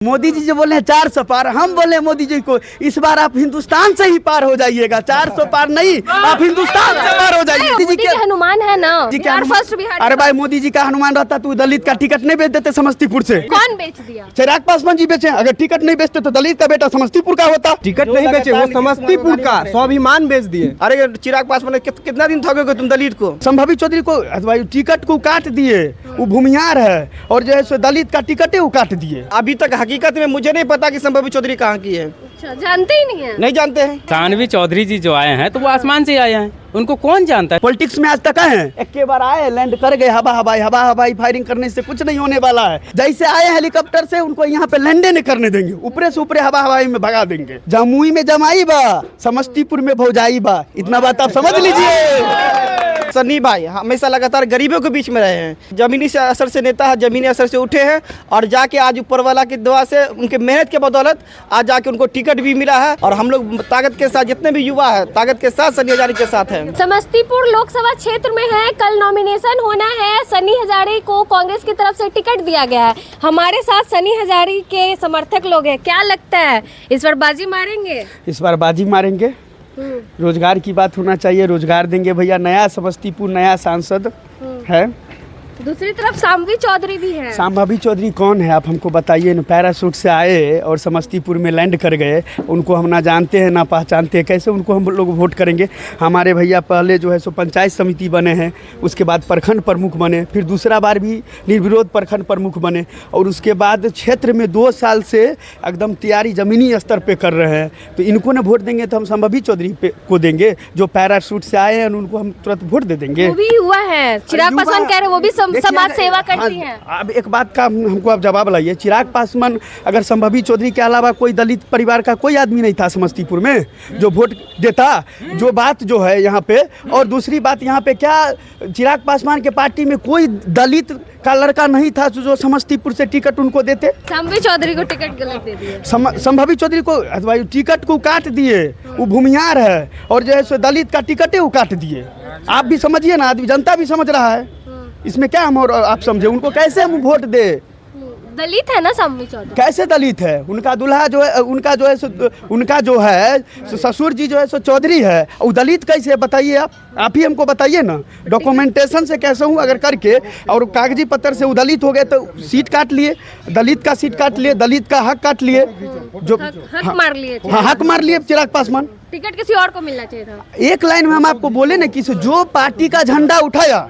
मोदी जी जो बोले हैं 400 पार, हम बोले मोदी जी को इस बार आप हिंदुस्तान से ही पार हो जाइएगा। 400 पार नहीं, आप हिंदुस्तान से पार हो जाइए। मोदी जी के हनुमान है ना, बिहार फर्स्ट बिहार। अरे भाई मोदी जी का हनुमान रहता तो दलित का टिकट नहीं बेच देते समस्तीपुर से। कौन बेच दिया? चिराग पासवान जी बेचे। अगर टिकट नहीं बेचते तो दलित का बेटा समस्तीपुर का होता। टिकट नहीं बेचे, वो समस्तीपुर का स्वाभिमान बेच दिए। अरे चिराग पासवान कितना दिन ठगोगे तुम दलित को? संभावी चौधरी को भाई टिकट को काट दिए, वो भूमिहार है, और जो है सो दलित का टिकट है वो काट दिए। अभी तक हकीकत में मुझे नहीं पता कि संभावी चौधरी कहाँ की है। अच्छा, जानते ही नहीं है? नहीं जानते हैं। संभावी चौधरी जी जो आए हैं तो वो आसमान से आए हैं, उनको कौन जानता है? पॉलिटिक्स में आज तक आए हैं, एक के बार आए, लैंड कर गए, हवा हवाई फायरिंग करने से कुछ नहीं होने वाला है। जैसे आए हेलीकॉप्टर से, उनको यहाँ पे लैंडे नहीं करने देंगे, ऊपरे से ऊपरे हवा हवाई में भगा देंगे। जमुई में जमाई बा, समस्तीपुर में भौजाई बा, इतना बात आप समझ लीजिए। सन्नी भाई हमेशा लगातार गरीबों के बीच में रहे हैं। जमीनी से असर से नेता है, जमीनी असर से उठे हैं और जाके आज ऊपर वाला की दुआ से, उनके मेहनत के बदौलत आज जाके उनको टिकट भी मिला है। और हम लोग ताकत के साथ, जितने भी युवा है ताकत के साथ सन्नी हजारी के साथ हैं। समस्तीपुर लोकसभा क्षेत्र में है, कल नॉमिनेशन होना है। सन्नी हजारी को कांग्रेस की तरफ से टिकट दिया गया है। हमारे साथ सन्नी हजारी के समर्थक लोग हैं। क्या लगता है इस बार बाजी मारेंगे? इस बार बाजी मारेंगे। रोजगार की बात होना चाहिए, रोजगार देंगे भैया। नया समस्तीपुर, नया सांसद है। दूसरी तरफ संभावी चौधरी भी है। संभावी चौधरी कौन है आप हमको बताइए न। पैराशूट से आए और समस्तीपुर में लैंड कर गए, उनको हम ना जानते हैं ना पहचानते हैं, कैसे उनको हम लोग वोट करेंगे? हमारे भैया पहले जो है सो पंचायत समिति बने हैं, उसके बाद प्रखंड प्रमुख बने, फिर दूसरा बार भी निर्विरोध प्रखंड प्रमुख बने, और उसके बाद क्षेत्र में 2 साल से एकदम तैयारी जमीनी स्तर पे कर रहे हैं। तो इनको ना वोट देंगे तो हम संभावी चौधरी को देंगे, जो पैराशूट से आए हैं उनको हम तुरंत वोट दे देंगे। वो भी हुआ है, चिराग पासवान कह रहे हैं वो भी समाज सेवा करती हैं। अब एक बात का हमको आप जवाब लाइए। चिराग पासवान अगर संभावी चौधरी के अलावा कोई दलित परिवार का कोई आदमी नहीं था समस्तीपुर में जो वोट देता, जो बात जो है यहाँ पे। और दूसरी बात यहाँ पे, क्या चिराग पासवान के पार्टी में कोई दलित का लड़का नहीं था जो समस्तीपुर से टिकट उनको देते? संभावी चौधरी को टिकट गलत दे दिए। संभावी चौधरी को भाई टिकट को काट दिए, वो भूमिहार है, और जो है सो दलित का टिकट है वो काट दिए। आप भी समझिए ना, आदमी जनता भी समझ रहा है। इसमें क्या हम और आप समझे? उनको कैसे हम वोट दे? दलित है ना संभावी चौधरी? कैसे दलित है? उनका दूल्हा जो है, उनका जो है ससुर जी जो है सो चौधरी है, वो दलित कैसे है बताइए? आप ही हमको बताइए ना। डॉक्यूमेंटेशन से कैसे हूँ अगर करके, और कागजी पत्र से वो दलित हो गए तो सीट काट लिए, दलित का सीट काट लिए, दलित का हक काट लिए, जो हक मार लिए। हाँ, हक मार लिए चिराग पासवान। टिकट किसी और को मिलना चाहिए था। एक लाइन में हम आपको बोले ना कि जो पार्टी का झंडा उठाया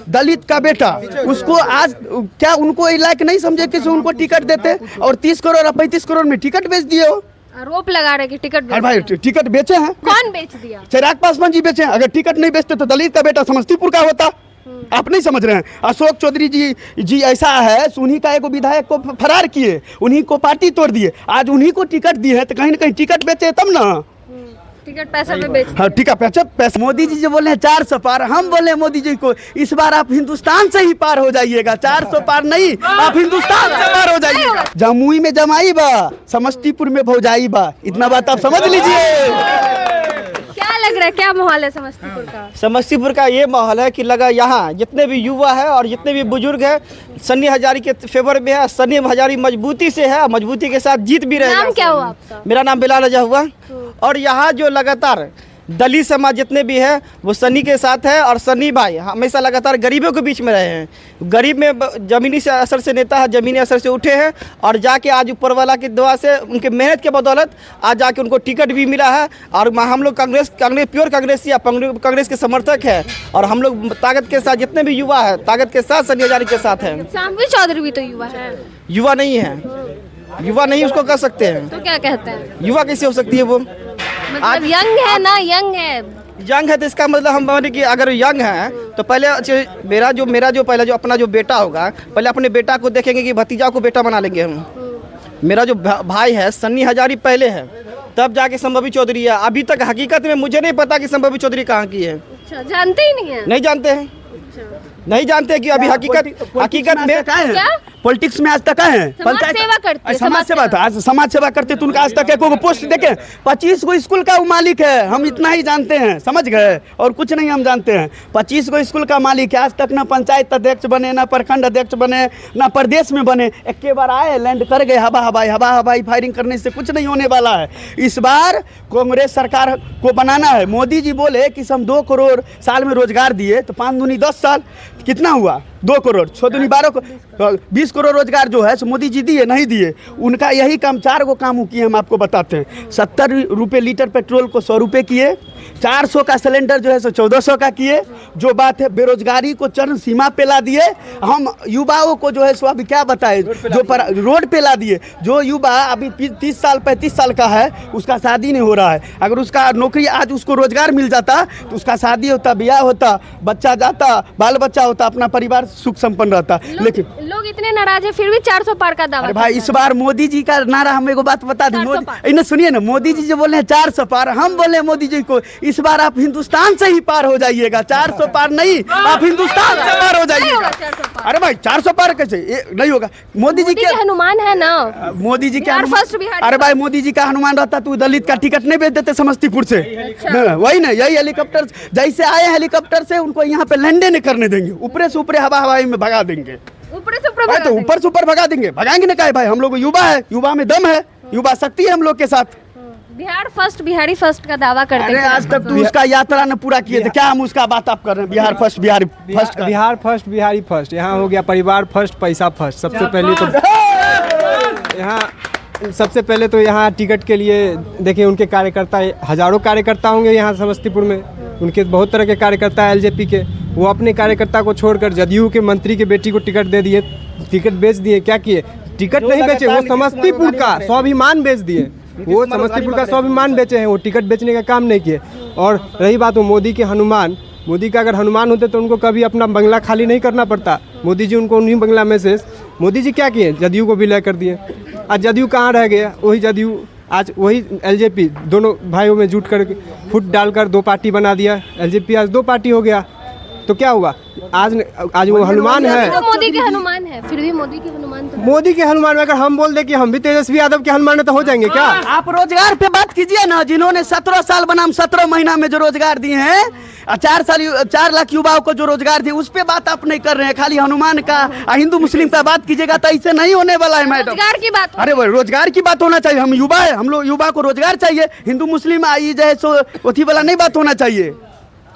दलित का बेटा, उसको आज क्या उनको लायक नहीं समझे कि उनको टिकट देते? और 30 करोड़ और 35 करोड़ में टिकट बेच दिए हो। आरोप लगा रहे कि टिकट अरे भाई टिकट बेचे हैं। कौन बेच दिया? चिराग पासवान जी बेचे हैं। अगर टिकट नहीं बेचते तो दलित का बेटा समस्तीपुर का होता। आप नहीं समझ रहे हैं। अशोक चौधरी जी ऐसा है, उन्हीं का एक विधायक को फरार किए, उन्हीं को पार्टी तोड़ दिए, आज उन्हीं को टिकट दी है, तो कहीं ना कहीं टिकट बेचे तब ना। टिकट पैसा पे बेच। हाँ, टिकट पैसा। मोदी जी जो बोले हैं 400 पार, हम बोले मोदी जी को इस बार आप हिंदुस्तान से ही पार हो जाइएगा। 400 पार नहीं, आप हिंदुस्तान से पार हो जाइएगा। जमुई में जमाई बा, समस्तीपुर में भौजाई बा, इतना बात आप समझ लीजिए। क्या लग रहा है, क्या माहौल है समस्तीपुर का? समस्तीपुर का ये माहौल है कि लगा यहाँ जितने भी युवा है और जितने भी बुजुर्ग है सन्नी हजारी के फेवर में है। सन्नी हजारी मजबूती से है, मजबूती के साथ जीत भी रहेगा। नाम क्या हुआ आपका? मेरा नाम बिलाल रजा हुआ। और यहाँ जो लगातार दलित समाज जितने भी है वो सन्नी के साथ है। और सन्नी भाई हमेशा लगातार गरीबों के बीच में रहे हैं। गरीब में जमीनी से असर से नेता है, जमीनी असर से उठे हैं और जाके आज ऊपर वाला की दुआ से, उनके मेहनत के बदौलत आज जाके उनको टिकट भी मिला है। और हम लोग कांग्रेस प्योर कांग्रेस या कांग्रेस के समर्थक है। और हम लोग ताकत के साथ, जितने भी युवा है ताकत के साथ सन्नी हजारी के साथ हैं। संभावी चौधरी भी तो युवा है। युवा नहीं है, युवा नहीं उसको कह सकते हैं। तो क्या कहते हैं? युवा कैसे हो सकती है वो? मतलब यंग है ना, यंग है। यंग है तो इसका मतलब हम बोले कि अगर यंग है तो पहले मेरा जो पहले जो अपना जो बेटा होगा, पहले अपने बेटा को देखेंगे कि भतीजा को बेटा बना लेंगे हम। मेरा जो भाई है सन्नी हजारी पहले है, तब जाके संभावी चौधरी है। अभी तक हकीकत में मुझे नहीं पता कि संभावी चौधरी कहाँ की है। अच्छा, जानते ही नहीं है? नहीं जानते हैं। अच्छा। नहीं जानते कि अभी हकीकत में क्या? पॉलिटिक्स में आज तक आए हैं? समाज सेवा करते हैं, समाज सेवा था, आज समाज सेवा करते तो उनका आज तक एक पोस्ट देखे 25 गो स्कूल का वो मालिक है, हम इतना ही जानते हैं, समझ गए, और कुछ नहीं हम जानते हैं। 25 गो स्कूल का मालिक है, आज तक ना पंचायत अध्यक्ष बने, ना प्रखंड अध्यक्ष बने, ना प्रदेश में बने। एक बार आए, लैंड कर गए, हवा हवाई फायरिंग करने से कुछ नहीं होने वाला है। इस बार कांग्रेस सरकार को बनाना है। मोदी जी बोले कि हम 2 करोड़ साल में रोजगार दिए, तो 5 दूनी 10 साल कितना हुआ? 2 करोड़, 6 दूनी 12, 20 करोड़ रोजगार जो है सो मोदी जी दिए नहीं दिए? उनका यही काम, 4 गो काम किए, हम आपको बताते हैं। 70 रुपये लीटर पेट्रोल को 100 रुपये किए, 400 का सिलेंडर जो है सो 1400 का किए। जो बात है बेरोजगारी को चरम सीमा पे ला दिए। हम युवाओं को जो है सो अभी क्या बताए, जो पर रोड पे ला दिए। जो युवा अभी 30 साल 35 साल का है, उसका शादी नहीं हो रहा है। अगर उसका नौकरी आज उसको रोजगार मिल जाता तो उसका शादी होता, ब्याह होता, बच्चा जाता, बाल बच्चा होता, अपना परिवार सुख संपन्न रहता। लेकिन लोग इतने नाराज है फिर भी 400 पार का दावा। अरे भाई, इस बार मोदी जी का नारा, हम एगो बात बता दें, 400 पार। इन्हें सुनिए ना, मोदी जी जो बोले हैं 400 पार, हम बोले हैं मोदी जी को इस बार आप हिंदुस्तान से ही पार हो जाइएगा। 400 पार नहीं, आप हिंदुस्तान से पार हो जाइएगा। 400 पार। अरे भाई 400 पार कैसे? ये नहीं होगा। मोदी जी मोदी के हनुमान है ना, मोदी जी के बिहार हनुमान- फर्स्ट बिहार। अरे भाई, मोदी जी का हनुमान रहता तो दलित का टिकट नहीं बेच देते समस्तीपुर से। वही ना, यही हेलीकॉप्टर जैसे आए हेलीकॉप्टर से, उनको यहाँ पे लैंडे नहीं करने देंगे, ऊपरे से ऊपरे हवाई में भगा देंगे। ऊपर से ऊपर भाई तो ऊपर से ऊपर भगा देंगे, भगाएंगे ना? क्या है भाई, हम लोग युवा है, युवा में दम है, युवा शक्ति है हम लोग के साथ। बिहार फर्स्ट, बिहारी फर्स्ट का दावा करते अरे हैं। आज तक तो उसका यात्रा न पूरा किए थे, क्या हम उसका बात आप कर रहे हैं? बिहार फर्स्ट, बिहारी फर्स्ट का। बिहार फर्स्ट बिहारी फर्स्ट, यहाँ हो गया परिवार फर्स्ट, पैसा फर्स्ट। सबसे पहले तो यहाँ टिकट के लिए देखिए, उनके कार्यकर्ता हजारों कार्यकर्ता होंगे यहाँ समस्तीपुर में। उनके बहुत तरह के कार्यकर्ता है एलजेपी के। वो अपने कार्यकर्ता को छोड़कर जदयू के मंत्री के बेटी को टिकट दे दिए, टिकट बेच दिए। क्या किए? टिकट नहीं बेचे, वो समस्तीपुर का स्वाभिमान बेच दिए। वो समस्तीपुर का स्वाभिमान बेचे हैं, वो टिकट बेचने का काम नहीं किए। और रही बात वो मोदी के हनुमान, मोदी का अगर हनुमान होते तो उनको कभी अपना बंगला खाली नहीं करना पड़ता। मोदी जी उनको उन्हीं बंगला में से, मोदी जी क्या किए? जदयू को विलय कर दिए। आज जदयू कहाँ रह गया? वही जदयू, आज वही एलजेपी, दोनों भाइयों में जुट कर फुट डालकर 2 पार्टी बना दिया। एलजेपी आज 2 पार्टी हो गया। तो क्या हुआ? आज वो हनुमान है, तो मोदी के हनुमान है, फिर भी मोदी के हनुमान तो मोदी के हनुमान में अगर हम बोल दे कि हम भी तेजस्वी यादव के हनुमान है तो हो जाएंगे क्या? आप रोजगार पे बात कीजिए ना, जिन्होंने 17 साल बनाम 17 महीना में जो रोजगार दिए हैं, 4 लाख युवाओं को जो रोजगार दिए, उस पे बात आप नहीं कर रहे हैं। खाली हनुमान का, हिंदू मुस्लिम का बात कीजिएगा तो ऐसे नहीं होने वाला है मैडम। रोजगार की बात। अरे वो रोजगार की बात होना चाहिए। हम युवा है, हम लोग युवा को रोजगार चाहिए। हिंदू मुस्लिम आई जो है सो उथी वाला नहीं बात होना चाहिए।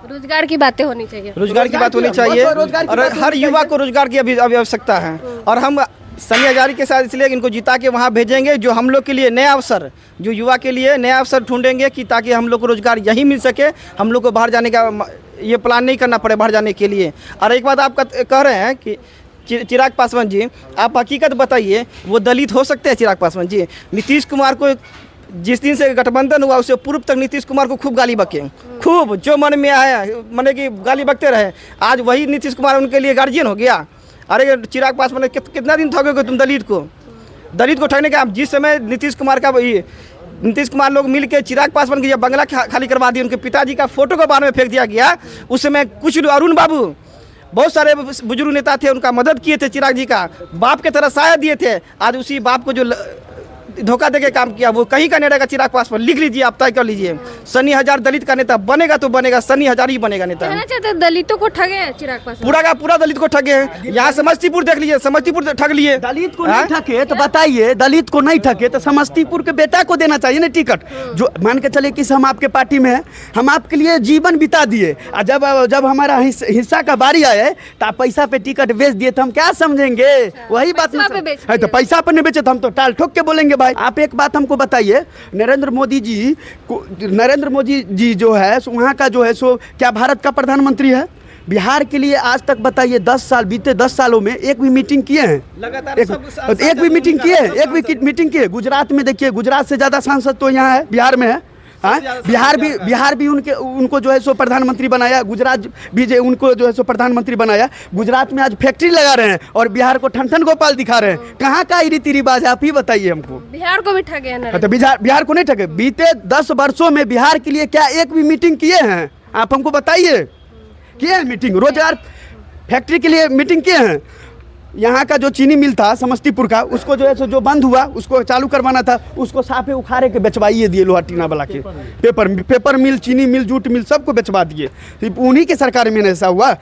रोजगार की बातें होनी चाहिए। रोजगार की बात होनी चाहिए, और हर युवा को रोजगार की अभी आवश्यकता है। और हम सनी हजारी के साथ इसलिए इनको जिता के वहाँ भेजेंगे, जो हम लोग के लिए नया अवसर, जो युवा के लिए नया अवसर ढूंढेंगे कि ताकि हम लोग को रोजगार यहीं मिल सके, हम लोग को बाहर जाने का ये प्लान नहीं करना पड़े बाहर जाने के लिए। और एक बात आप कह रहे हैं कि चिराग पासवान जी, आप हकीकत बताइए, वो दलित हो सकते हैं चिराग पासवान जी? नीतीश कुमार को जिस दिन से गठबंधन हुआ उससे पूर्व तक नीतीश कुमार को खूब गाली बके, खूब जो मन में आया मने कि गाली बकते रहे। आज वही नीतीश कुमार उनके लिए गार्जियन हो गया। अरे चिराग पासवान ने कितना दिन ठगोगे तुम दलित को ठगने का? जिस समय नीतीश कुमार लोग मिल के चिराग पासवान की जब बंगला खाली करवा दी, उनके पिताजी का फोटो को बाहर में फेंक दिया गया, उस समय कुछ अरुण बाबू, बहुत सारे बुजुर्ग नेता थे, उनका मदद किए थे, चिराग जी का बाप के तरह साया दिए थे। आज उसी बाप को जो धोखा देके काम किया, वो कहीं का नहीं रहेगा चिराग पासवान। लिख लीजिए, आप तय कर लीजिए। सनी हजार दलित का नेता बनेगा तो बनेगा, सनी हजार ही बनेगा नेता। कहना चाहते हैं दलितों को ठगे हैं चिराग पासवान? पूरा का पूरा दलित को ठगे हैं। यहाँ समस्तीपुर देख लीजिए, समस्तीपुर ठग लिए। दलित को नहीं ठगे तो बताइए, दलित को नहीं ठगे तो समस्तीपुर के बेटा को देना चाहिए ना टिकट। जो मान के चले कि हम आपके पार्टी में हैं, हम आपके लिए जीवन बिता दिए, और जब हमारा हिस्सा का बारी आए तो आप पैसा पे टिकट बेच दिए तो हम क्या समझेंगे? वही बात पैसा पे बेच है, तो पैसा पे नहीं बेचे तो हम तो टाल ठोक के बोलेंगे। भाई आप एक बात हमको बताइए, नरेंद्र मोदी जी जो है वहाँ का जो है सो क्या भारत का प्रधानमंत्री है? बिहार के लिए आज तक बताइए 10 साल बीते, 10 सालों में एक भी मीटिंग किए हैं? लगातार एक भी मीटिंग किए? गुजरात में देखिए, गुजरात से ज्यादा सांसद तो यहाँ है, बिहार में है। हाँ, बिहार भी उनको जो है सो प्रधानमंत्री बनाया, गुजरात भी जो उनको जो है सो प्रधानमंत्री बनाया। गुजरात में आज फैक्ट्री लगा रहे हैं और बिहार को ठन गोपाल दिखा रहे हैं। कहाँ का रीति रिवाज है, आप ही बताइए हमको। बिहार को भी ठगे हैं? तो बिहार को नहीं ठगे। बीते 10 वर्षों में बिहार के लिए क्या एक भी मीटिंग किए हैं? आप हमको बताइए, किए हैं मीटिंग? फैक्ट्री के लिए मीटिंग किए हैं। यहाँ का जो चीनी मिल था समस्तीपुर का, उसको जो है सो जो बंद हुआ उसको चालू करवाना था, उसको साफे उखाड़े के बेचवाइए दिए लोहा टीना वाला के। पेपर मिल, चीनी मिल, जूट मिल सबको बेचवा दिए। तो उन्हीं के सरकार में ऐसा हुआ।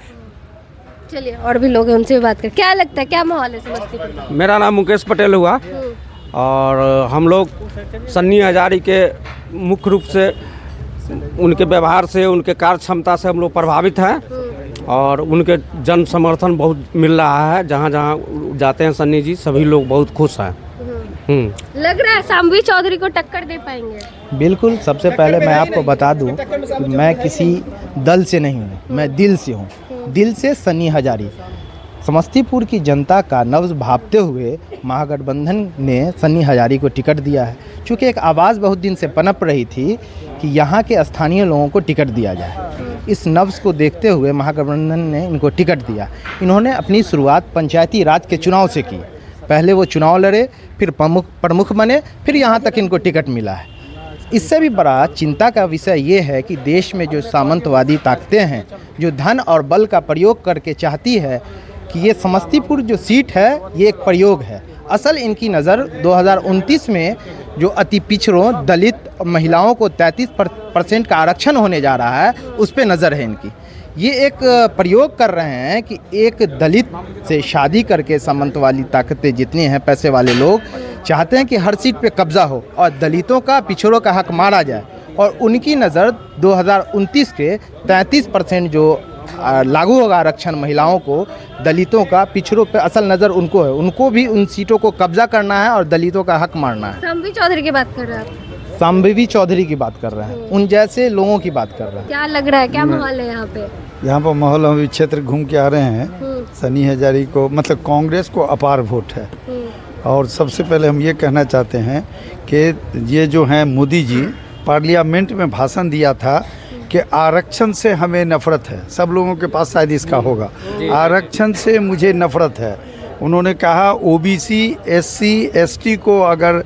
चलिए और भी लोग हैं, उनसे भी बात कर। क्या लगता है, क्या माहौल है समस्तीपुर का? मेरा नाम मुकेश पटेल हुआ और हम लोग सन्नी हजारी के मुख्य रूप से उनके व्यवहार से, उनके कार्य क्षमता से हम लोग प्रभावित हैं और उनके जन समर्थन बहुत मिल रहा है। जहाँ जहाँ जाते हैं सन्नी जी सभी लोग बहुत खुश हैं। लग रहा है शाम्भवी चौधरी को टक्कर दे पाएंगे? बिल्कुल। सबसे पहले मैं आपको बता दूं कि मैं किसी दल से नहीं हूँ, मैं दिल से हूँ। दिल से सन्नी हजारी। समस्तीपुर की जनता का नब्ज़ भांपते हुए महागठबंधन ने सन्नी हजारी को टिकट दिया है। चूँकि एक आवाज़ बहुत दिन से पनप रही थी कि यहाँ के स्थानीय लोगों को टिकट दिया जाए। इस नब्ज़ को देखते हुए महागठबंधन ने इनको टिकट दिया। इन्होंने अपनी शुरुआत पंचायती राज के चुनाव से की। पहले वो चुनाव लड़े, फिर प्रमुख बने, फिर यहाँ तक इनको टिकट मिला है। इससे भी बड़ा चिंता का विषय ये है कि देश में जो सामंतवादी ताकतें हैं, जो धन और बल का प्रयोग करके चाहती है कि ये समस्तीपुर जो सीट है ये एक प्रयोग है। असल इनकी नज़र 2029 में जो अति पिछड़ों, दलित महिलाओं को 33% का आरक्षण होने जा रहा है, उस पे नज़र है इनकी। ये एक प्रयोग कर रहे हैं कि एक दलित से शादी करके सामंतवादी ताकतें जितनी हैं, पैसे वाले लोग चाहते हैं कि हर सीट पे कब्जा हो और दलितों का, पिछड़ों का हक मारा जाए। और उनकी नज़र 2029 के 33% जो लागू होगा आरक्षण महिलाओं को, दलितों का, पिछड़ों पे असल नज़र उनको है। उनको भी उन सीटों को कब्जा करना है और दलितों का हक मारना है। शाम्भवी चौधरी की बात कर रहे हैं आप? शाम्भवी चौधरी की बात कर रहे हैं, उन जैसे लोगों की बात कर रहे हैं। क्या लग रहा है, क्या माहौल है यहाँ पे? यहाँ पर माहौल, हम क्षेत्र घूम के आ रहे हैं। सन्नी हजारी को, मतलब कांग्रेस को अपार वोट है। और सबसे पहले हम ये कहना चाहते हैं कि ये जो हैं मोदी जी पार्लियामेंट में भाषण दिया था कि आरक्षण से हमें नफ़रत है। सब लोगों के पास शायद इसका होगा, आरक्षण से मुझे नफ़रत है। उन्होंने कहा ओबीसी, एससी, एसटी को अगर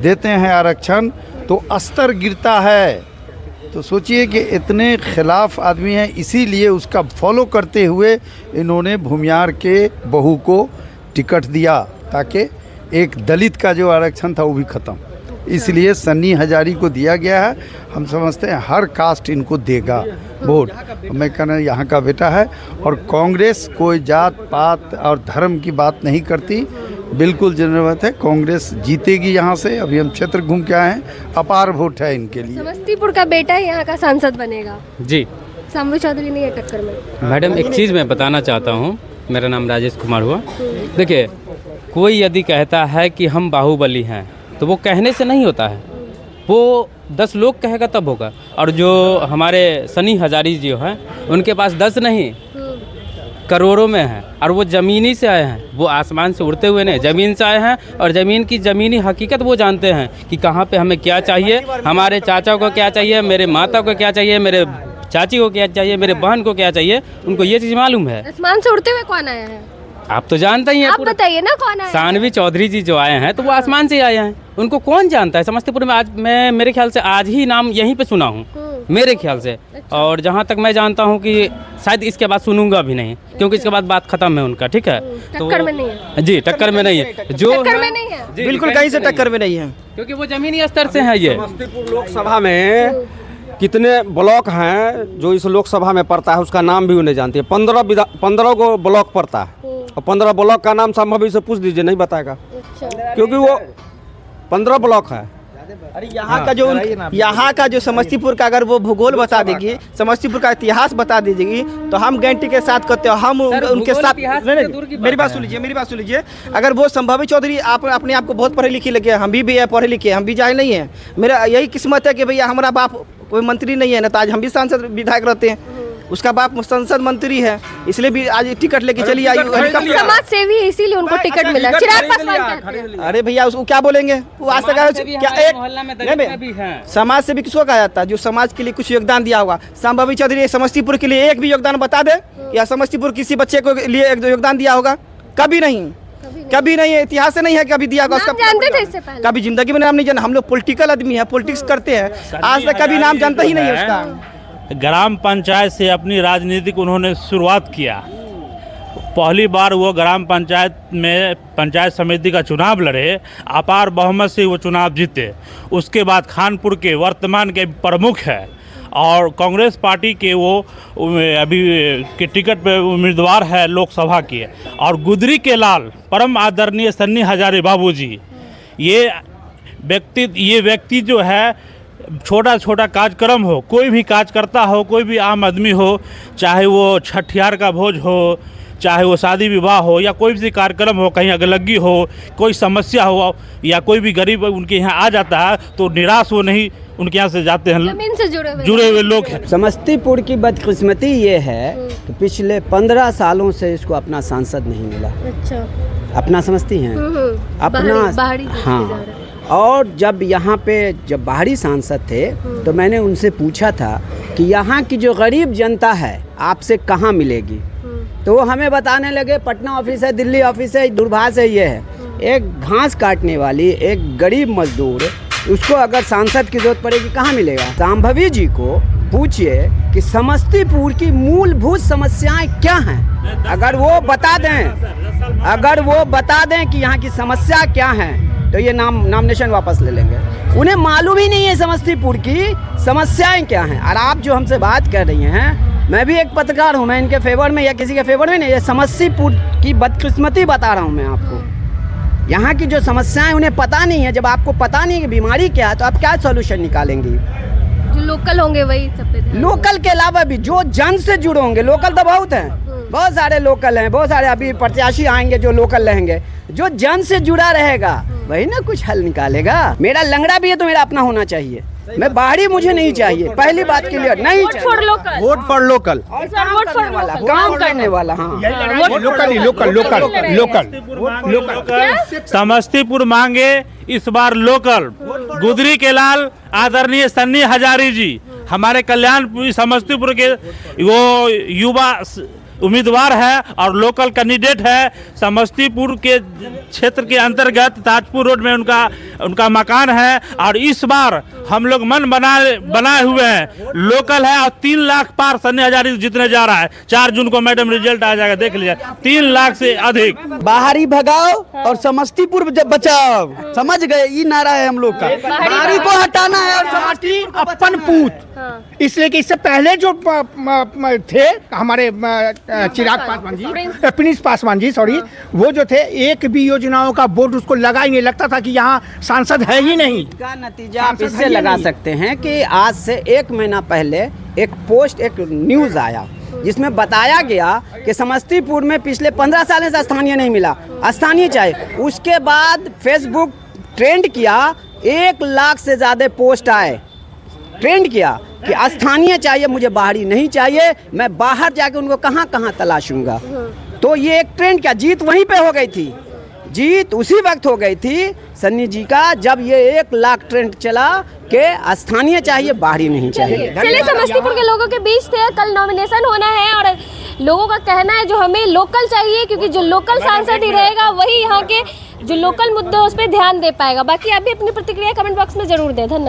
देते हैं आरक्षण तो स्तर गिरता है। तो सोचिए कि इतने खिलाफ आदमी हैं, इसीलिए उसका फॉलो करते हुए इन्होंने भूमियार के बहू को टिकट दिया ताकि एक दलित का जो आरक्षण था वो भी ख़त्म। इसलिए सन्नी हजारी को दिया गया है। हम समझते हैं हर कास्ट इनको देगा वोट। मैं कहना यहाँ का बेटा है। और कांग्रेस कोई जात पात और धर्म की बात नहीं करती, बिल्कुल जरूरत है। कांग्रेस जीतेगी यहाँ से। अभी हम क्षेत्र घूम के आए हैं, अपार वोट है इनके लिए। समस्तीपुर का बेटा यहाँ का सांसद बनेगा जी। शाम्भवी चौधरी नहीं है टक्कर में? मैडम एक चीज़ मैं बताना चाहता हूँ, मेरा नाम राजेश कुमार हुआ। देखिए, कोई यदि कहता है कि हम बाहुबली हैं तो वो कहने से नहीं होता है, वो 10 लोग कहेगा तब होगा। और जो हमारे सन्नी हजारी जी हैं उनके पास 10 नहीं करोड़ों में है और वो ज़मीनी से आए हैं। वो आसमान से उड़ते हुए नहीं, ज़मीन से आए हैं और ज़मीन की ज़मीनी हकीकत वो जानते हैं कि कहाँ पे हमें क्या चाहिए, हमारे चाचा को क्या चाहिए, मेरे माता को क्या चाहिए, मेरे चाची को क्या चाहिए, मेरे बहन को क्या चाहिए। उनको ये चीज़ मालूम है। आसमान से उड़ते हुए कौन आया है? आप तो जानते ही हैं। आप बताइए ना कौन आया है? शाम्भवी चौधरी जी जो आए हैं तो वो आसमान से आए हैं। उनको कौन जानता है समस्तीपुर में? आज मैं मेरे ख्याल से आज ही नाम यहीं पे सुना हूँ, मेरे ख्याल से। और जहाँ तक मैं जानता हूँ कि शायद इसके बाद सुनूंगा भी नहीं, क्योंकि इसके बाद बात खत्म है उनका। ठीक है, टक्कर में नहीं है जी, टक्कर में नहीं है। जो टक्कर में नहीं है, बिल्कुल कहीं से टक्कर में नहीं है, क्योंकि वो जमीनी स्तर से है। ये समस्तीपुर लोकसभा में कितने ब्लॉक हैं जो इस लोकसभा में पड़ता है उसका नाम भी उन्हें जानती है। 15 को ब्लॉक पड़ता है और 15 ब्लॉक का नाम शाम्भवी से पूछ दीजिए, नहीं बताएगा, क्योंकि वो 15 ब्लॉक है। अरे यहाँ का जो समस्तीपुर का अगर वो भूगोल बता देगी, समस्तीपुर का इतिहास बता दीजिएगी तो हम गारंटी के साथ कहते हैं हम उनके साथ। मेरी बात सुन लीजिए। अगर वो शाम्भवी चौधरी आप अपने आप को बहुत पढ़े लिखे लगे, हम भी है पढ़े लिखे, हम भी जाहिल नहीं है। मेरा यही किस्मत है कि भैया हमारा बाप कोई मंत्री नहीं है ना, तो आज हम भी सांसद विधायक रहते हैं। उसका बाप संसद मंत्री है, इसलिए भी आज टिकट लेके चली आई। समाज सेवी है इसीलिए उनको टिकट मिला। चिराग पासवान कहते हैं। अरे भैया उसको क्या बोलेंगे, वो आज तक क्या एक समाज से भी किसको कहा जाता है जो समाज के लिए कुछ योगदान दिया होगा। शाम्भवी चौधरी समस्तीपुर के लिए एक भी योगदान बता दे, या समस्तीपुर किसी बच्चे को लिए एक योगदान दिया होगा? कभी नहीं, कभी नहीं है, इतिहास से नहीं है कभी दिया होगा। उसका जानते थे इससे पहले? कभी जिंदगी में नाम नहीं जाना। हम लोग पॉलिटिकल आदमी है, पॉलिटिक्स करते हैं, आज तक कभी नाम जानता ही नहीं है उसका। ग्राम पंचायत से अपनी राजनीतिक उन्होंने शुरुआत किया पहली बार वो ग्राम पंचायत में पंचायत समिति का चुनाव लड़े, अपार बहुमत से वो चुनाव जीते। उसके बाद खानपुर के वर्तमान के प्रमुख है और कांग्रेस पार्टी के वो अभी के टिकट पे उम्मीदवार है लोकसभा के। और गुदरी के लाल परम आदरणीय सन्नी हजारे बाबूजी, ये व्यक्ति जो है छोटा छोटा कार्यक्रम हो, कोई भी कार्यकर्ता हो, कोई भी आम आदमी हो, चाहे वो छठियार का भोज हो, चाहे वो शादी विवाह हो या कोई भी कार्यक्रम हो, कहीं अगलगी हो, कोई समस्या हो या कोई भी गरीब उनके यहाँ आ जाता है तो निराश वो नहीं उनके यहाँ से जाते हैं, जमीन से जुड़े हुए लोग हैं। समस्तीपुर की बदकिस्मती ये है कि पिछले 15 सालों से इसको अपना सांसद नहीं मिला। अच्छा, अपना समझती हैं अपना बाहरी हाँ। और जब यहाँ पे जब बाहरी सांसद थे तो मैंने उनसे पूछा था कि यहाँ की जो गरीब जनता है आपसे कहाँ मिलेगी, तो वो हमें बताने लगे पटना ऑफिस है, दिल्ली ऑफिस है, दूरभाष है। ये है एक घास काटने वाली एक गरीब मजदूर, उसको अगर सांसद की जरूरत पड़ेगी कहाँ मिलेगा। संभवी जी को पूछिए कि समस्तीपुर की मूलभूत समस्याएं क्या हैं, अगर वो बता दें कि यहाँ की समस्या क्या है तो ये नॉमिनेशन वापस ले लेंगे। उन्हें मालूम ही नहीं है समस्तीपुर की समस्याएं क्या हैं। और आप जो हमसे बात कर रही हैं, मैं भी एक पत्रकार हूँ, मैं इनके फेवर में या किसी के फेवर में नहीं, ये समस्तीपुर की बदकिस्मती बता रहा हूँ मैं आपको। यहाँ की जो समस्याएं उन्हें पता नहीं है। जब आपको पता नहीं है कि बीमारी क्या है तो आप क्या सॉल्यूशन निकालेंगी। जो लोकल होंगे वही सब पे ध्यान। लोकल के अलावा भी जो जन से जुड़े होंगे, लोकल तो बहुत हैं, बहुत सारे लोकल हैं, बहुत सारे अभी प्रत्याशी आएंगे जो लोकल रहेंगे। जो जन से जुड़ा रहेगा वही ना कुछ हल निकालेगा। मेरा लंगड़ा भी है तो मेरा अपना होना चाहिए, मैं बाहरी मुझे नहीं चाहिए। पहली बात के लिए नहीं चाहिए। वोट फॉर लोकल, काम करने वाला हाँ। लोकल समस्तीपुर मांगे इस बार लोकल। गुदरी के लाल आदरणीय सन्नी हजारी जी हमारे कल्याणपुर समस्तीपुर के वो युवा उम्मीदवार है और लोकल कैंडिडेट है। समस्तीपुर के क्षेत्र के अंतर्गत ताजपुर रोड में उनका मकान है और इस बार हम लोग मन बनाए हुए हैं, लोकल है और 3 लाख पार सन्नी हजारी जीतने जा रहा है। 4 जून को मैडम रिजल्ट आ जाएगा, देख लीजिए 3 लाख से अधिक। बाहरी भगाओ और समस्तीपुर बचाओ, समझ गए? ये नारा है हम लोग का, बाहरी को हटाना है और समस्तीपुर अपन पूत। इसलिए कि इससे पहले जो थे हमारे चिराग पासवान जी, प्रिंस पासवान जी सॉरी, वो जो थे एक भी योजनाओं का बोर्ड उसको लगा ही नहीं, लगता था कि यहाँ सांसद है ही नहीं। इसका नतीजा आप इससे लगा सकते हैं कि आज से 1 महीना पहले एक न्यूज़ आया जिसमें बताया गया कि समस्तीपुर में पिछले 15 साल से स्थानीय नहीं मिला, स्थानीय चाहिए। उसके बाद फेसबुक ट्रेंड किया, 1 लाख से ज़्यादा पोस्ट आए, ट्रेंड किया कि स्थानीय चाहिए, मुझे बाहरी नहीं चाहिए, मैं बाहर जाके उनको कहाँ कहाँ तलाशूंगा। तो ये एक ट्रेंड क्या, जीत वहीं पे हो गई थी, जीत उसी वक्त हो गई थी सन्नी जी का जब ये 1 लाख ट्रेंड चला कि स्थानीय चाहिए, बाहरी नहीं चाहिए। चलिए, समस्तीपुर के लोगों के बीच थे, कल नॉमिनेशन होना है और लोगों का कहना है जो हमें लोकल चाहिए, क्योंकि जो लोकल सांसद ही रहेगा वही यहाँ के जो लोकल मुद्दे उस पर ध्यान दे पाएगा। बाकी आप भी अपनी प्रतिक्रिया कमेंट बॉक्स में जरूर दें। धन्यवाद।